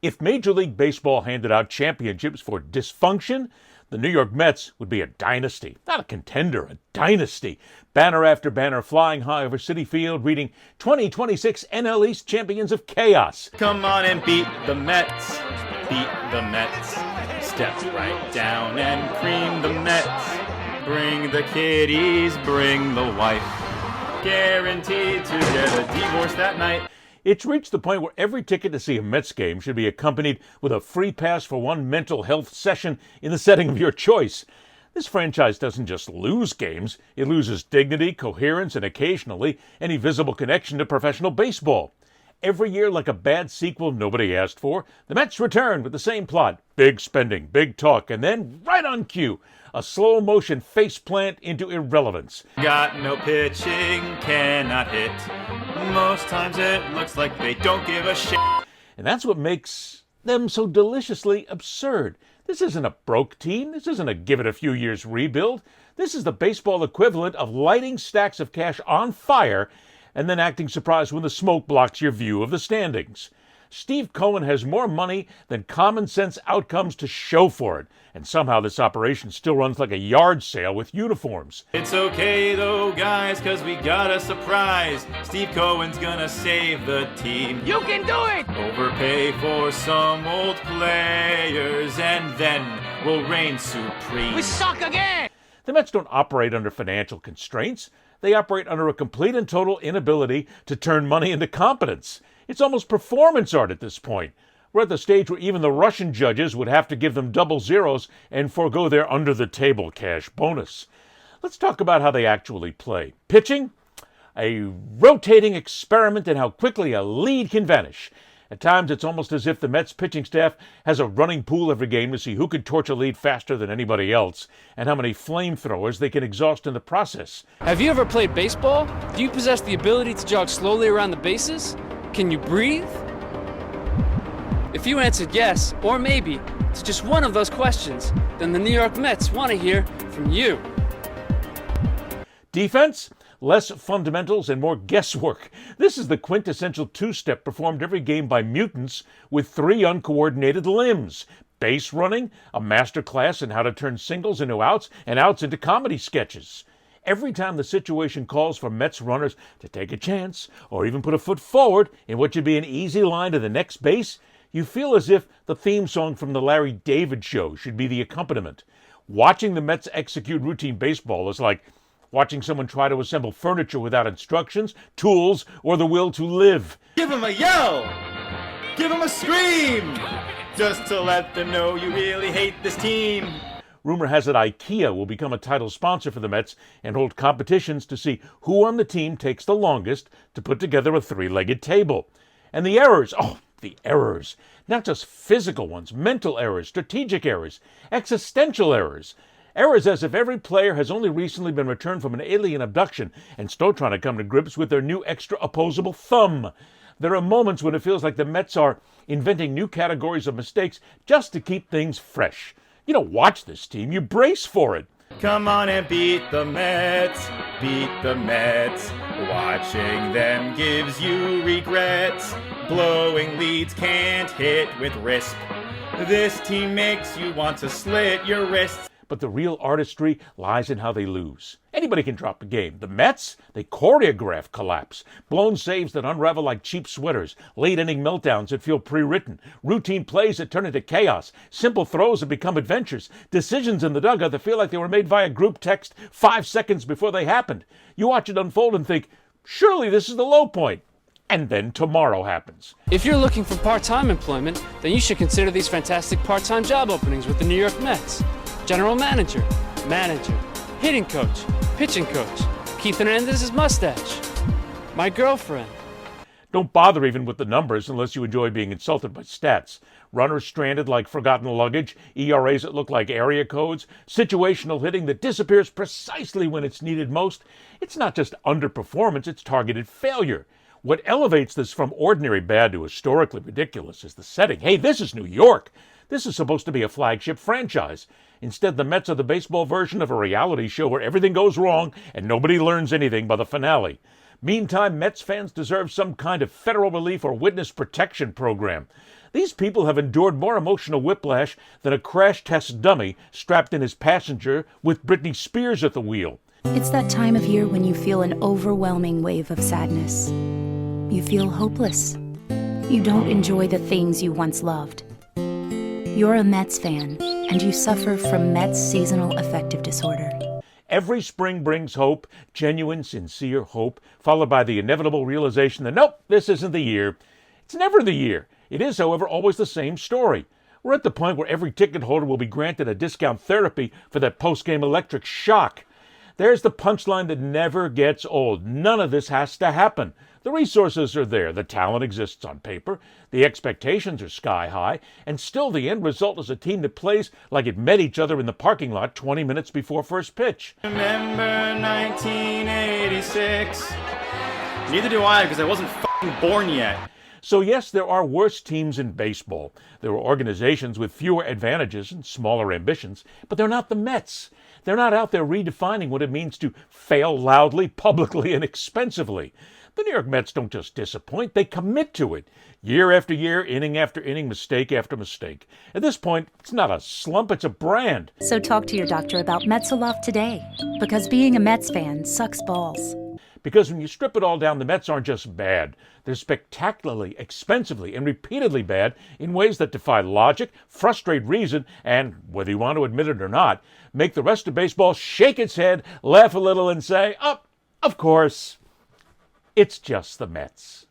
If Major League Baseball handed out championships for dysfunction, the New York Mets would be a dynasty. Not a contender, a dynasty. Banner after banner flying high over Citi Field, reading 2026 NL East Champions of Chaos. Come on and beat the Mets. Beat the Mets. Step right down and cream the Mets. Bring the kiddies, bring the wife. Guaranteed to get a divorce that night. It's reached the point where every ticket to see a Mets game should be accompanied with a free pass for one mental health session in the setting of your choice. This franchise doesn't just lose games, it loses dignity, coherence, and occasionally any visible connection to professional baseball. Every year, like a bad sequel nobody asked for, the Mets return with the same plot. Big spending, big talk, and then, right on cue, a slow-motion faceplant into irrelevance. Got no pitching, cannot hit. Most times it looks like they don't give a shit. And that's what makes them so deliciously absurd. This isn't a broke team. This isn't a give it a few years rebuild. This is the baseball equivalent of lighting stacks of cash on fire and then acting surprised when the smoke blocks your view of the standings. Steve Cohen has more money than common sense outcomes to show for it, and somehow this operation still runs like a yard sale with uniforms. It's okay though, guys, cause we got a surprise. Steve Cohen's gonna save the team. You can do it! Overpay for some old players, and then we'll reign supreme. We suck again! The Mets don't operate under financial constraints. They operate under a complete and total inability to turn money into competence. It's almost performance art at this point. We're at the stage where even the Russian judges would have to give them double zeros and forego their under-the-table cash bonus. Let's talk about how they actually play. Pitching? A rotating experiment in how quickly a lead can vanish. At times, it's almost as if the Mets pitching staff has a running pool every game to see who can torch a lead faster than anybody else and how many flamethrowers they can exhaust in the process. Have you ever played baseball? Do you possess the ability to jog slowly around the bases? Can you breathe? If you answered yes or maybe to just one of those questions, then the New York Mets want to hear from you. Defense? Less fundamentals and more guesswork. This is the quintessential two-step performed every game by mutants with 3 uncoordinated limbs. Base running, a master class in how to turn singles into outs and outs into comedy sketches. Every time the situation calls for Mets runners to take a chance or even put a foot forward in what should be an easy line to the next base, you feel as if the theme song from the Larry David Show should be the accompaniment. Watching the Mets execute routine baseball is like watching someone try to assemble furniture without instructions, tools, or the will to live. Give him a yell! Give him a scream! Just to let them know you really hate this team. Rumor has it IKEA will become a title sponsor for the Mets and hold competitions to see who on the team takes the longest to put together a 3-legged table. And the errors, the errors. Not just physical ones, mental errors, strategic errors, existential errors. Errors as if every player has only recently been returned from an alien abduction and still trying to come to grips with their new extra opposable thumb. There are moments when it feels like the Mets are inventing new categories of mistakes just to keep things fresh. You don't watch this team, you brace for it. Come on and beat the Mets, beat the Mets. Watching them gives you regrets. Blowing leads can't hit with wrist. This team makes you want to slit your wrists. But the real artistry lies in how they lose. Anybody can drop a game. The Mets, they choreograph collapse. Blown saves that unravel like cheap sweaters. Late-inning meltdowns that feel pre-written. Routine plays that turn into chaos. Simple throws that become adventures. Decisions in the dugout that feel like they were made via group text 5 seconds before they happened. You watch it unfold and think, surely this is the low point. And then tomorrow happens. If you're looking for part-time employment, then you should consider these fantastic part-time job openings with the New York Mets. General manager, hitting coach, pitching coach, Keith Hernandez's mustache, my girlfriend. Don't bother even with the numbers unless you enjoy being insulted by stats. Runners stranded like forgotten luggage, ERAs that look like area codes, situational hitting that disappears precisely when it's needed most. It's not just underperformance, it's targeted failure. What elevates this from ordinary bad to historically ridiculous is the setting. Hey, this is New York. This is supposed to be a flagship franchise. Instead, the Mets are the baseball version of a reality show where everything goes wrong and nobody learns anything by the finale. Meantime, Mets fans deserve some kind of federal relief or witness protection program. These people have endured more emotional whiplash than a crash test dummy strapped in his passenger with Britney Spears at the wheel. It's that time of year when you feel an overwhelming wave of sadness. You feel hopeless. You don't enjoy the things you once loved. You're a Mets fan, and you suffer from Mets seasonal affective disorder. Every spring brings hope, genuine, sincere hope, followed by the inevitable realization that, nope, this isn't the year. It's never the year. It is, however, always the same story. We're at the point where every ticket holder will be granted a discount therapy for that post-game electric shock. There's the punchline that never gets old. None of this has to happen. The resources are there. The talent exists on paper. The expectations are sky high. And still the end result is a team that plays like it met each other in the parking lot 20 minutes before first pitch. Remember 1986? Neither do I, because I wasn't f***ing born yet. So yes, there are worse teams in baseball. There are organizations with fewer advantages and smaller ambitions, but they're not the Mets. They're not out there redefining what it means to fail loudly, publicly, and expensively. The New York Mets don't just disappoint, they commit to it. Year after year, inning after inning, mistake after mistake. At this point, it's not a slump, it's a brand. So talk to your doctor about Mets-a-Love today, because being a Mets fan sucks balls. Because when you strip it all down, the Mets aren't just bad. They're spectacularly, expensively, and repeatedly bad in ways that defy logic, frustrate reason, and, whether you want to admit it or not, make the rest of baseball shake its head, laugh a little, and say, oh, of course, it's just the Mets.